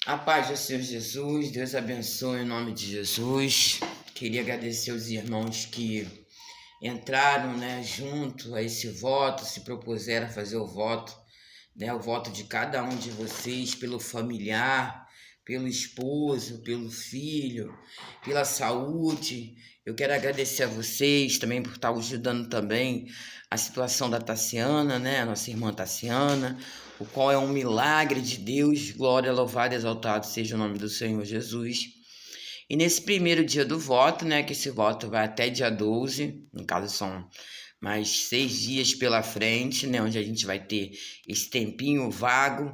A paz do Senhor Jesus, Deus abençoe em nome de Jesus. Queria agradecer aos irmãos que entraram, junto a esse voto, se propuseram a fazer o voto, o voto de cada um de vocês pelo familiar, pelo esposo, pelo filho, pela saúde. Eu quero agradecer a vocês também por estar ajudando também a situação da Tassiana, nossa irmã Tassiana, o qual é um milagre de Deus. Glória, louvado, exaltado seja o nome do Senhor Jesus. E nesse primeiro dia do voto, que esse voto vai até dia 12, no caso são mais 6 dias pela frente, onde a gente vai ter esse tempinho vago,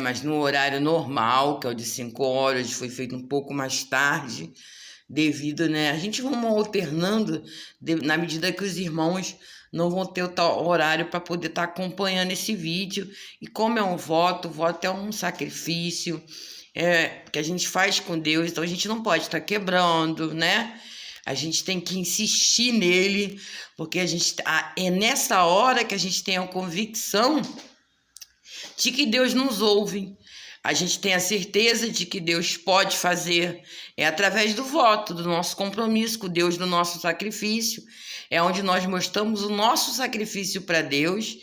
mas no horário normal, que é o de 5 horas, foi feito um pouco mais tarde, devido, a gente vamos alternando na medida que os irmãos não vão ter o tal horário para poder estar acompanhando esse vídeo. E como é um voto, o voto é um sacrifício, que a gente faz com Deus, então a gente não pode estar quebrando, A gente tem que insistir nele, porque é nessa hora que a gente tem a convicção de que Deus nos ouve. A gente tem a certeza de que Deus pode fazer, através do voto, do nosso compromisso com Deus, do nosso sacrifício, é onde nós mostramos o nosso sacrifício para Deus,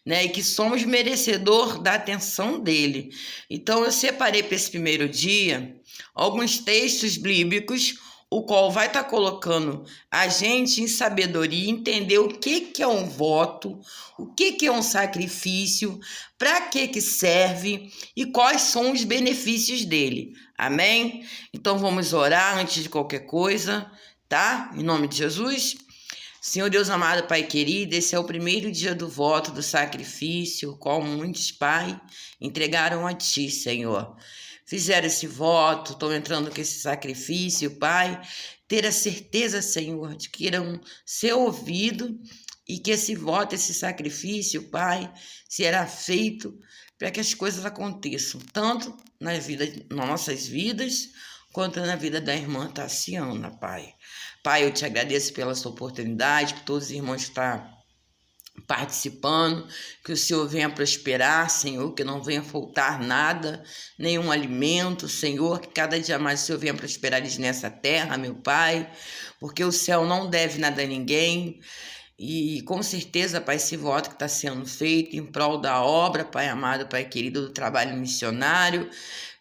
e que somos merecedor da atenção dele. Então eu separei para esse primeiro dia alguns textos bíblicos, o qual vai estar colocando a gente em sabedoria, entender o que é um voto, o que é um sacrifício, para que serve e quais são os benefícios dele. Amém? Então vamos orar antes de qualquer coisa, tá? Em nome de Jesus. Senhor Deus amado, Pai querido, esse é o primeiro dia do voto, do sacrifício, o qual muitos, Pai, entregaram a Ti, Senhor. Fizeram esse voto, estão entrando com esse sacrifício, Pai, ter a certeza, Senhor, de que irão ser ouvidos e que esse voto, esse sacrifício, Pai, será feito para que as coisas aconteçam, tanto nas nossas vidas, quanto na vida da irmã Tassiana, Pai. Pai, eu te agradeço pela sua oportunidade, por todos os irmãos que estão participando, que o Senhor venha prosperar, Senhor, que não venha faltar nada, nenhum alimento, Senhor, que cada dia mais o Senhor venha prosperar eles nessa terra, meu Pai, porque o céu não deve nada a ninguém. E com certeza, Pai, esse voto que está sendo feito em prol da obra, Pai amado, Pai querido, do trabalho missionário,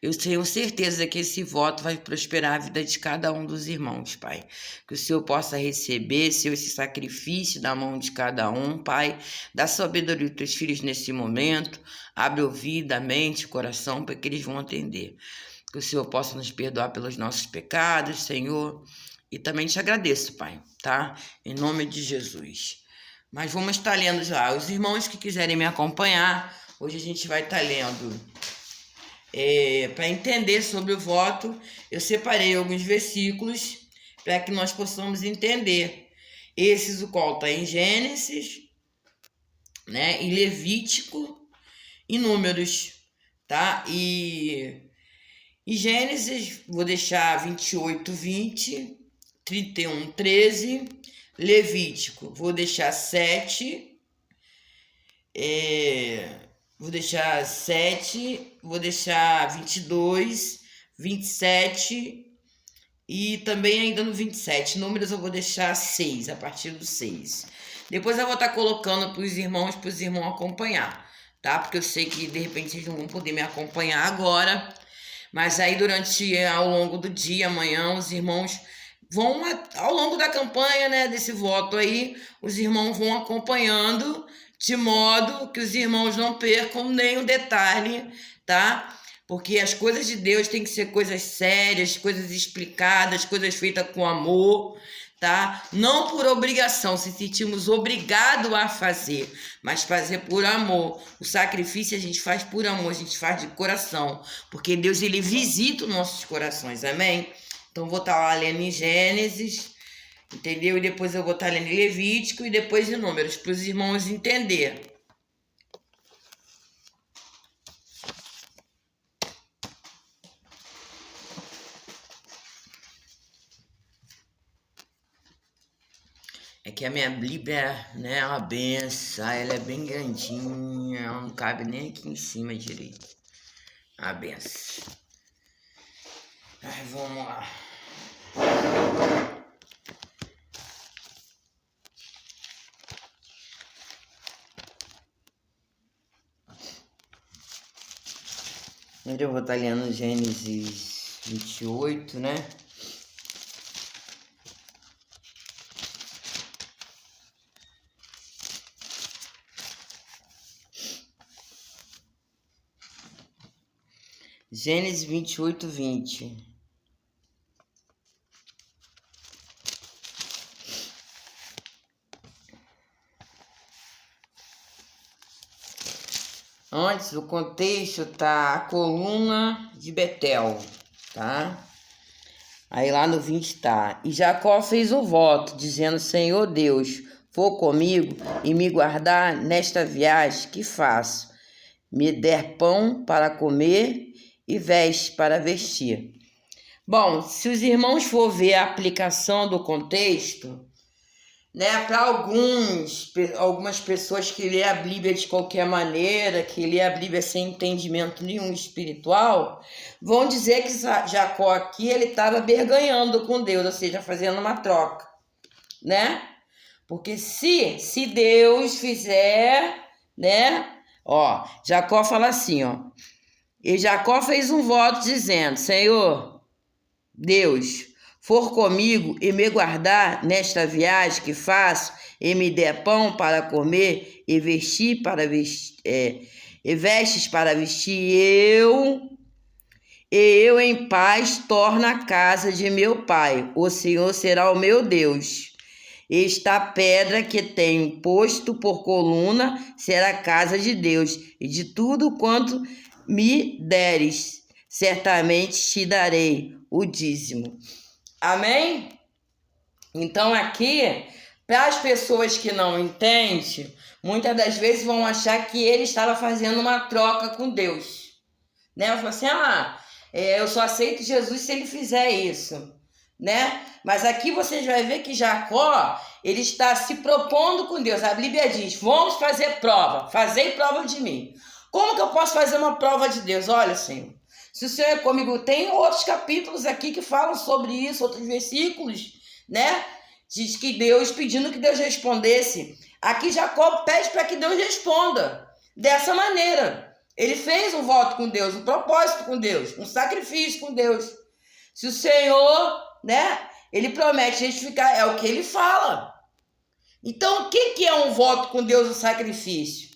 eu tenho certeza que esse voto vai prosperar a vida de cada um dos irmãos, Pai. Que o Senhor possa receber, Senhor, esse sacrifício da mão de cada um, Pai. Dá sabedoria aos teus filhos nesse momento. Abre ouvido, a mente, o coração, para que eles vão atender. Que o Senhor possa nos perdoar pelos nossos pecados, Senhor. E também te agradeço, Pai, tá? Em nome de Jesus. Mas vamos estar lendo já. Os irmãos que quiserem me acompanhar, hoje a gente vai estar lendo. Para entender sobre o voto, eu separei alguns versículos para que nós possamos entender. Esses, o qual está em Gênesis, em Levítico e Números, tá? E Gênesis, vou deixar 28, 20, 31, 13. Levítico, vou deixar 7. Vou deixar 7, vou deixar 22, 27 e também ainda no 27. Números eu vou deixar 6, a partir do 6. Depois eu vou estar colocando para os irmãos acompanhar, tá? Porque eu sei que de repente vocês não vão poder me acompanhar agora, mas aí ao longo do dia, amanhã, os irmãos vão, ao longo da campanha, desse voto aí, os irmãos vão acompanhando, de modo que os irmãos não percam nenhum detalhe, tá? Porque as coisas de Deus têm que ser coisas sérias, coisas explicadas, coisas feitas com amor, tá? Não por obrigação, se sentimos obrigados a fazer, mas fazer por amor. O sacrifício a gente faz por amor, a gente faz de coração, porque Deus, ele visita os nossos corações, amém? Então vou estar lá lendo em Gênesis, entendeu? E depois eu vou estar lendo em Levítico e depois em Números, para os irmãos entenderem. É que a minha Bíblia, é uma benção, ela é bem grandinha, ela não cabe nem aqui em cima direito. A benção. Ai, vamos lá. Eu vou estar lendo Gênesis 28, né? Gênesis 28, 20. Antes, o contexto tá a coluna de Betel, tá? Aí lá no 20 tá: E Jacó fez o voto, dizendo: Senhor Deus, for comigo e me guardar nesta viagem que faço, me der pão para comer e veste para vestir. Bom, se os irmãos for ver a aplicação do contexto, né, para algumas pessoas que lê a Bíblia de qualquer maneira, que lê a Bíblia sem entendimento nenhum espiritual, vão dizer que Jacó aqui ele estava barganhando com Deus, ou seja, fazendo uma troca, né? Porque se Deus fizer, né? Ó, Jacó fala assim, ó. E Jacó fez um voto dizendo: Senhor Deus, for comigo e me guardar nesta viagem que faço, e me der pão para comer e vestir para e vestes para vestir, eu em paz torno a casa de meu pai. O Senhor será o meu Deus. Esta pedra que tenho posto por coluna será a casa de Deus, e de tudo quanto me deres, certamente te darei o dízimo. Amém? Então aqui, para as pessoas que não entendem, muitas das vezes vão achar que ele estava fazendo uma troca com Deus. Né? Ela fala assim, eu só aceito Jesus se ele fizer isso. Né? Mas aqui você vai ver que Jacó, ele está se propondo com Deus. A Bíblia diz, vamos fazer prova, fazei prova de mim. Como que eu posso fazer uma prova de Deus? Olha, Senhor, se o Senhor é comigo, tem outros capítulos aqui que falam sobre isso, outros versículos, né? Diz que Deus, pedindo que Deus respondesse. Aqui Jacó pede para que Deus responda dessa maneira. Ele fez um voto com Deus, um propósito com Deus, um sacrifício com Deus. Se o Senhor, né, ele promete justificar, é o que ele fala. Então, o que é um voto com Deus, um sacrifício?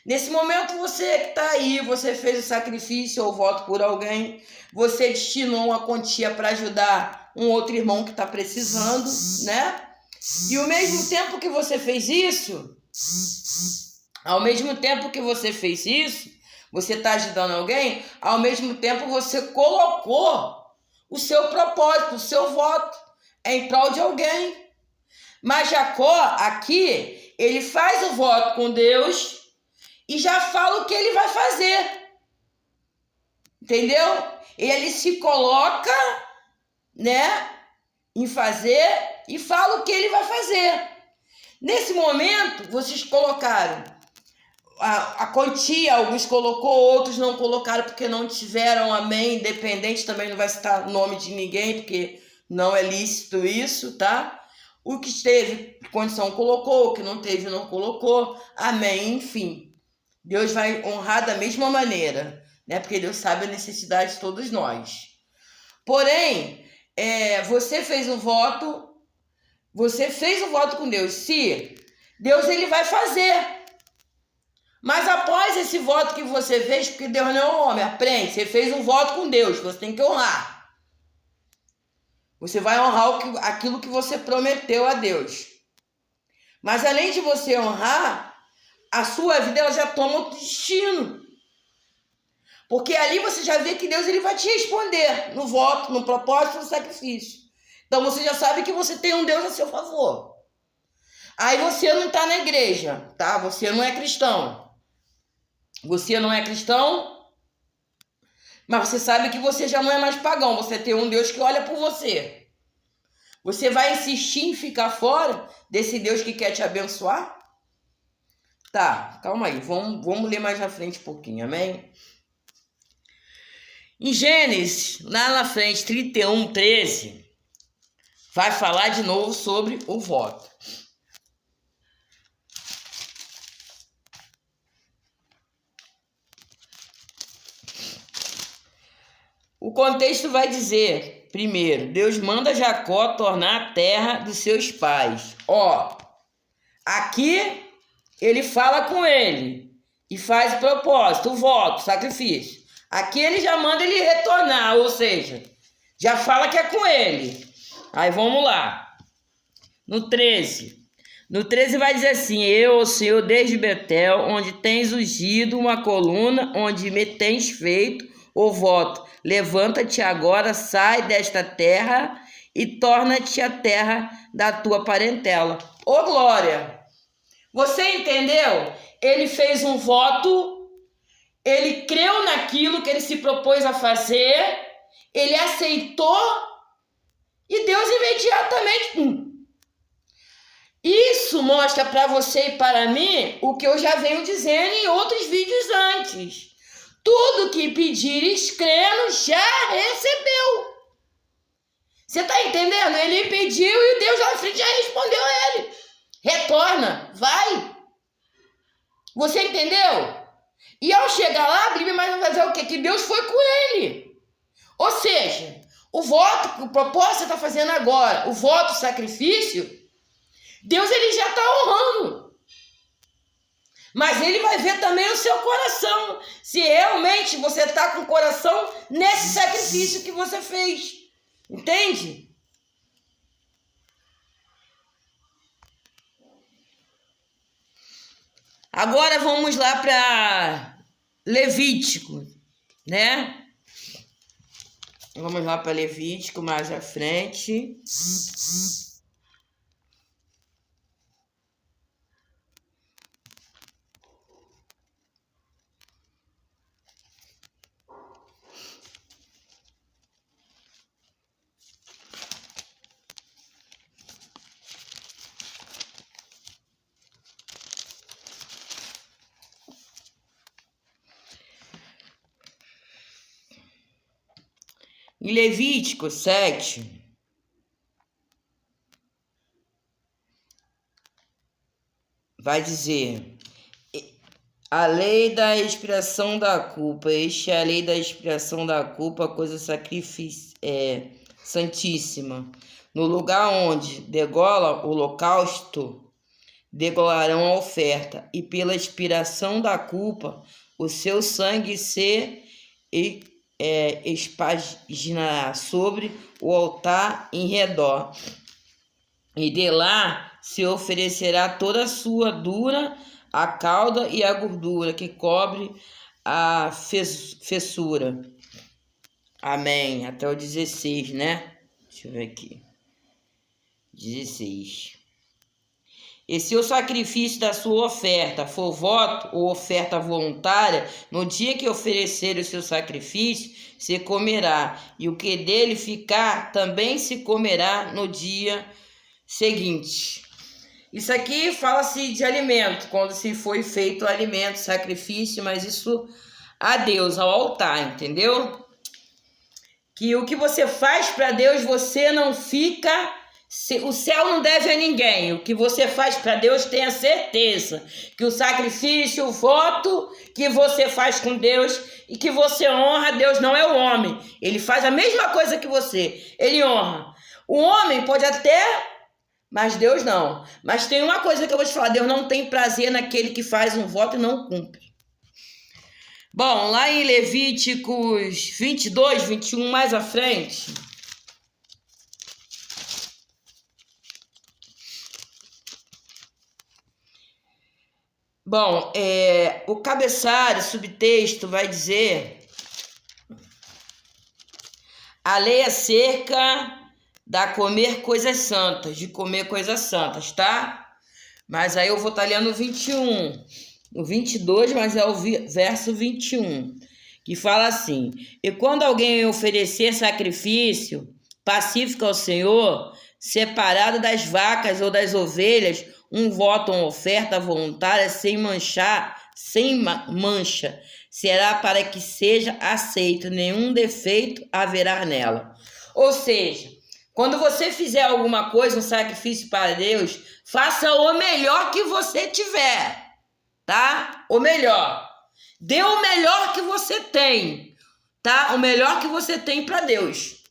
Nesse momento, você que está aí, você fez o sacrifício ou voto por alguém, você destinou uma quantia para ajudar um outro irmão que está precisando, né? E ao mesmo tempo que você fez isso, você está ajudando alguém, ao mesmo tempo você colocou o seu propósito, o seu voto em prol de alguém. Mas Jacó, aqui, ele faz o voto com Deus e já fala o que ele vai fazer. Entendeu? Ele se coloca, né, em fazer e fala o que ele vai fazer. Nesse momento, vocês colocaram a quantia, alguns colocou, outros não colocaram porque não tiveram, amém, independente, também não vai citar nome de ninguém, porque não é lícito isso, tá? O que teve condição colocou, o que não teve não colocou, amém, enfim. Deus vai honrar da mesma maneira, né? Porque Deus sabe a necessidade de todos nós. Porém, você fez o voto com Deus. Se Deus ele vai fazer. Mas após esse voto que você fez, porque Deus não é um homem, aprende, você fez um voto com Deus, você tem que honrar. Você vai honrar aquilo que você prometeu a Deus. Mas além de você honrar, a sua vida ela já toma outro destino. Porque ali você já vê que Deus ele vai te responder no voto, no propósito, no sacrifício. Então você já sabe que você tem um Deus a seu favor. Aí você não está na igreja, tá? Você não é cristão. Você não é cristão, mas você sabe que você já não é mais pagão. Você tem um Deus que olha por você. Você vai insistir em ficar fora desse Deus que quer te abençoar? Tá, calma aí. Vamos ler mais na frente um pouquinho, amém? Em Gênesis, lá na frente, 31, 13, vai falar de novo sobre o voto. O contexto vai dizer, primeiro, Deus manda Jacó tornar a terra dos seus pais. Aqui ele fala com ele e faz o propósito, o voto, o sacrifício. Aqui ele já manda ele retornar, ou seja, já fala que é com ele. Aí vamos lá. No 13 vai dizer assim: eu, o Senhor, desde Betel, onde tens ungido uma coluna, onde me tens feito o voto. Levanta-te agora, sai desta terra e torna-te a terra da tua parentela. Ô glória! Você entendeu? Ele fez um voto, ele creu naquilo que ele se propôs a fazer, ele aceitou e Deus imediatamente... Isso mostra para você e para mim o que eu já venho dizendo em outros vídeos antes. Tudo que pedires crendo já recebeu. Você está entendendo? Ele pediu e Deus lá na frente já respondeu a ele. Retorna, vai. Você entendeu? E ao chegar lá, a Bíblia vai dizer o quê? Que Deus foi com ele. Ou seja, o voto, o propósito que você está fazendo agora, o voto, o sacrifício, Deus ele já está honrando. Mas ele vai ver também o seu coração. Se realmente você está com o coração nesse sacrifício que você fez. Entende? Agora vamos lá para Levítico, né? Vamos lá para Levítico mais à frente. Em Levítico 7, vai dizer: a lei da expiação da culpa. Este é a lei da expiação da culpa, coisa santíssima. No lugar onde degola o holocausto, degolarão a oferta, e pela expiação da culpa, o seu sangue se espaginará sobre o altar em redor, e de lá se oferecerá toda a sua dura, a cauda e a gordura que cobre a fessura. Amém. Até o 16, né? Deixa eu ver aqui. 16. E se o sacrifício da sua oferta for voto ou oferta voluntária, no dia que oferecer o seu sacrifício, se comerá, e o que dele ficar também se comerá no dia seguinte. Isso aqui fala-se de alimento, quando se foi feito alimento, sacrifício, mas isso a Deus, ao altar, entendeu? Que o que você faz para Deus, você não fica... O céu não deve a ninguém. O que você faz para Deus, tenha certeza que o sacrifício, o voto que você faz com Deus e que você honra, Deus não é o homem. Ele faz a mesma coisa que você. Ele honra. O homem pode até, mas Deus não. Mas tem uma coisa que eu vou te falar: Deus não tem prazer naquele que faz um voto e não cumpre. Bom, lá em Levíticos 22, 21, mais à frente... Bom, o cabeçalho, subtexto, vai dizer: a lei acerca da comer coisas santas, de comer coisas santas, tá? Mas aí eu vou estar lendo o 21, o 22, mas é o verso 21, que fala assim: e quando alguém oferecer sacrifício pacífico ao Senhor, separado das vacas ou das ovelhas, um voto ou oferta voluntária sem manchar sem mancha, será para que seja aceito, nenhum defeito haverá nela. Ou seja, quando você fizer alguma coisa, um sacrifício para Deus, faça o melhor que você tiver, tá? O melhor. Dê o melhor que você tem, tá? O melhor que você tem para Deus,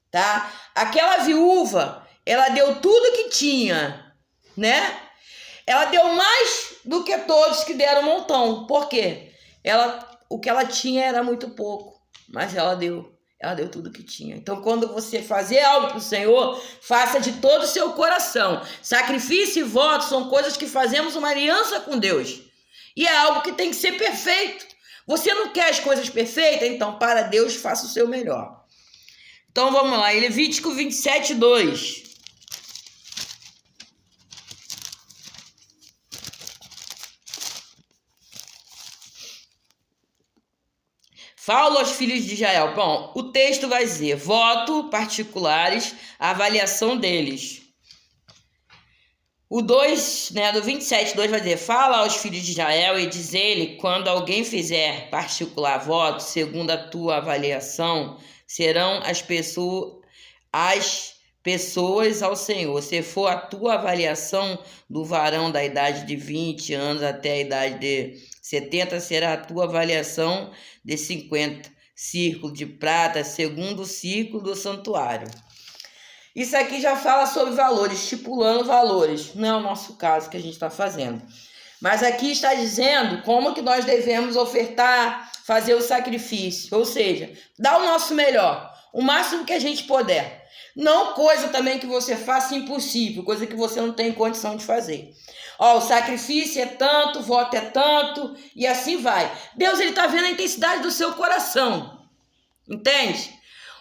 tá? Aquela viúva, ela deu tudo que tinha, né? Ela deu mais do que todos que deram um montão. Por quê? O que ela tinha era muito pouco, mas ela deu tudo que tinha. Então, quando você fazer algo para o Senhor, faça de todo o seu coração. Sacrifício e voto são coisas que fazemos uma aliança com Deus. E é algo que tem que ser perfeito. Você não quer as coisas perfeitas? Então, para Deus, faça o seu melhor. Então, vamos lá. Levítico 27, 2. Fala aos filhos de Israel. Bom, o texto vai dizer: voto particulares, avaliação deles. O 2, né, do 27, 2 vai dizer: fala aos filhos de Israel e diz-lhe, quando alguém fizer particular voto, segundo a tua avaliação, serão as pessoas ao Senhor. Se for a tua avaliação do varão da idade de 20 anos até a idade de 70, será a tua avaliação de 50 círculos de prata, segundo o círculo do santuário. Isso aqui já fala sobre valores, estipulando valores. Não é o nosso caso que a gente está fazendo. Mas aqui está dizendo como que nós devemos ofertar, fazer o sacrifício. Ou seja, dar o nosso melhor, o máximo que a gente puder. Não coisa também que você faça impossível, coisa que você não tem condição de fazer. O sacrifício é tanto, o voto é tanto, e assim vai. Deus, ele está vendo a intensidade do seu coração. Entende?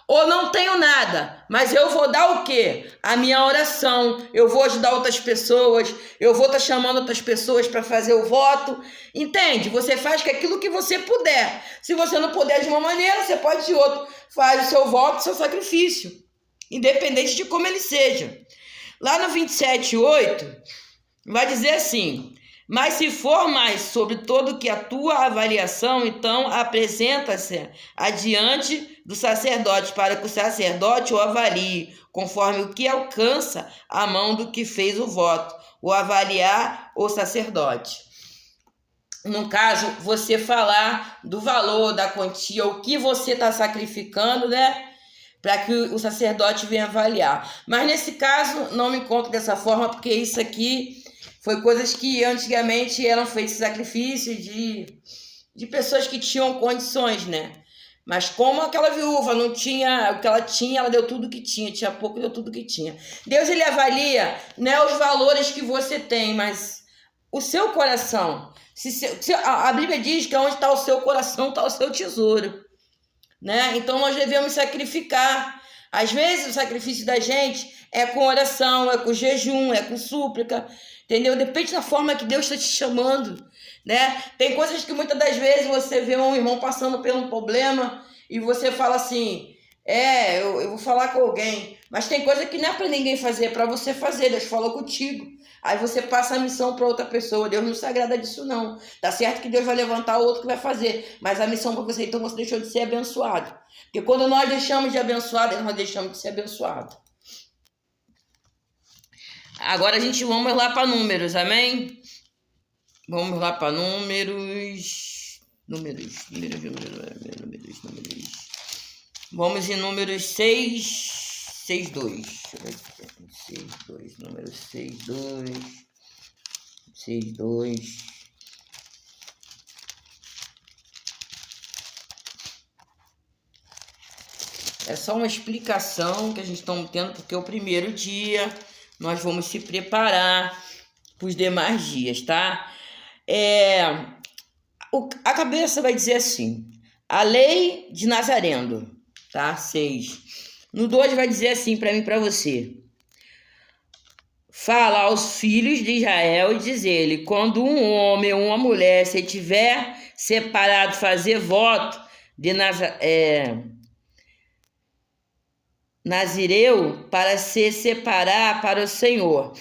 Ou não tenho nada, mas eu vou dar o quê? A minha oração, eu vou ajudar outras pessoas, eu vou estar chamando outras pessoas para fazer o voto. Entende? Você faz com aquilo que você puder. Se você não puder de uma maneira, você pode de outra. Faz o seu voto, o seu sacrifício, independente de como ele seja. Lá no 27:8, vai dizer assim: mas se for mais sobre todo que a tua avaliação, então apresenta-se adiante do sacerdote, para que o sacerdote o avalie, conforme o que alcança a mão do que fez o voto, o avaliar o sacerdote. No caso, você falar do valor, da quantia, o que você está sacrificando, né? Para que o sacerdote venha avaliar. Mas nesse caso, não me encontro dessa forma, porque isso aqui foi coisas que antigamente eram feitos sacrifícios de pessoas que tinham condições, né? Mas como aquela viúva não tinha o que ela tinha, ela deu tudo o que tinha pouco, deu tudo o que tinha. Deus, ele avalia, né, os valores que você tem, mas o seu coração. A Bíblia diz que onde está o seu coração está o seu tesouro, né? Então nós devemos sacrificar. Às vezes o sacrifício da gente é com oração, é com jejum, é com súplica, entendeu? Depende da forma que Deus está te chamando, né? Tem coisas que muitas das vezes você vê um irmão passando por um problema e você fala assim: eu vou falar com alguém. Mas tem coisa que não é para ninguém fazer, é para você fazer. Deus falou contigo. Aí você passa a missão para outra pessoa. Deus não se agrada disso, não. Tá certo que Deus vai levantar o outro que vai fazer, mas a missão para você, então você deixou de ser abençoado. Porque quando nós deixamos de abençoado, nós deixamos de ser abençoado. Agora a gente vamos lá para números, amém? Vamos lá para números. Vamos em números 6, 2. Deixa eu ver aqui. 6, 2. Número 6, 2. 6, 2. É só uma explicação que a gente está tendo, porque é o primeiro dia. Nós vamos se preparar para os demais dias, tá? A cabeça vai dizer assim: a lei de Nazareno, tá? 6. No 2 vai dizer assim para mim e para você: fala aos filhos de Israel e diz ele: quando um homem ou uma mulher se tiver separado, fazer voto de Nazireu para se separar para o Senhor.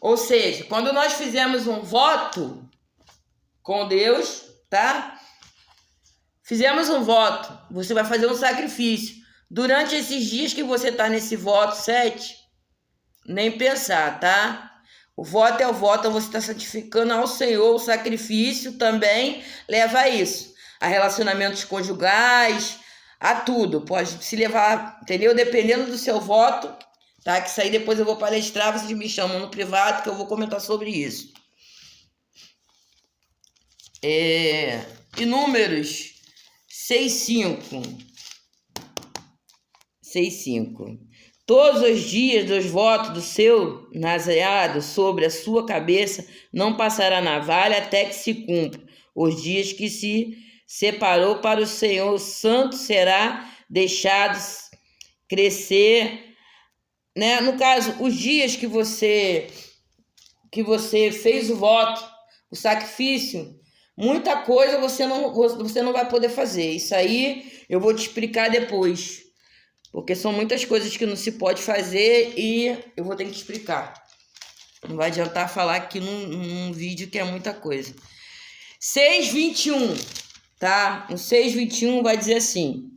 Ou seja, quando nós fizemos um voto, com Deus, tá? Fizemos um voto, você vai fazer um sacrifício. Durante esses dias que você tá nesse voto 7, nem pensar, tá? O voto é o voto, você está santificando ao Senhor. O sacrifício também leva a isso, a relacionamentos conjugais, a tudo. Pode se levar, entendeu? Dependendo do seu voto, tá? Que isso aí depois eu vou palestrar, vocês me chamam no privado que eu vou comentar sobre isso. E Números 6:5. 6:5. Todos os dias dos votos do seu nazereado sobre a sua cabeça não passará navalha até que se cumpra os dias que se separou para o Senhor. O santo será deixado crescer, né? No caso, os dias que você fez o voto, o sacrifício, muita coisa você não vai poder fazer. Isso aí eu vou te explicar depois. Porque são muitas coisas que não se pode fazer e eu vou ter que te explicar. Não vai adiantar falar aqui num vídeo que é muita coisa. 6:21, tá? No 6:21 vai dizer assim: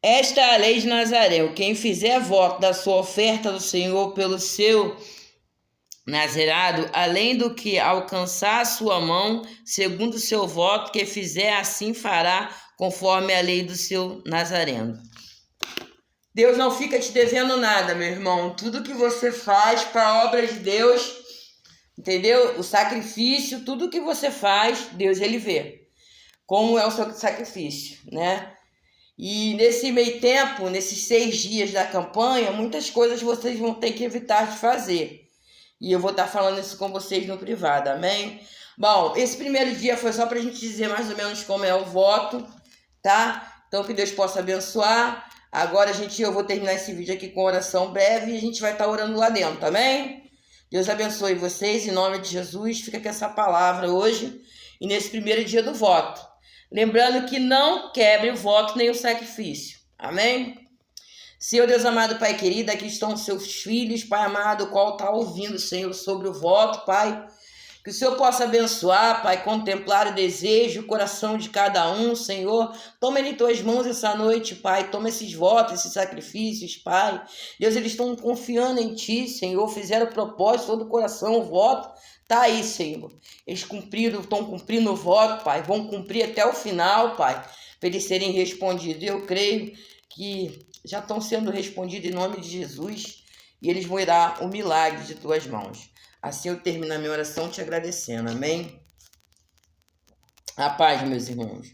esta é a lei de Nazareu. Quem fizer voto da sua oferta do Senhor pelo seu nazerado, além do que alcançar a sua mão, segundo o seu voto, que fizer, assim fará, conforme a lei do seu nazareno. Deus não fica te devendo nada, meu irmão. Tudo que você faz para a obra de Deus, entendeu? O sacrifício, tudo que você faz, Deus ele vê. Como é o seu sacrifício, né? E nesse meio tempo, nesses 6 dias da campanha, muitas coisas vocês vão ter que evitar de fazer. E eu vou estar falando isso com vocês no privado, amém? Bom, esse primeiro dia foi só para a gente dizer mais ou menos como é o voto, tá? Então que Deus possa abençoar. Agora eu vou terminar esse vídeo aqui com oração breve e a gente vai estar orando lá dentro, amém? Deus abençoe vocês, em nome de Jesus. Fica com essa palavra hoje e nesse primeiro dia do voto. Lembrando que não quebre o voto nem o sacrifício, amém? Senhor Deus amado, Pai querido, aqui estão os seus filhos, Pai amado, o qual está ouvindo, Senhor, sobre o voto, Pai. Que o Senhor possa abençoar, Pai, contemplar o desejo, o coração de cada um, Senhor. Toma em tuas mãos essa noite, Pai. Toma esses votos, esses sacrifícios, Pai. Deus, eles estão confiando em Ti, Senhor. Fizeram o propósito, todo o coração, o voto. Tá aí, Senhor. Eles estão cumprindo o voto, Pai. Vão cumprir até o final, Pai, para eles serem respondidos. Eu creio que já estão sendo respondidos em nome de Jesus e eles vão dar o milagre de tuas mãos. Assim eu termino a minha oração te agradecendo, amém? A paz, meus irmãos.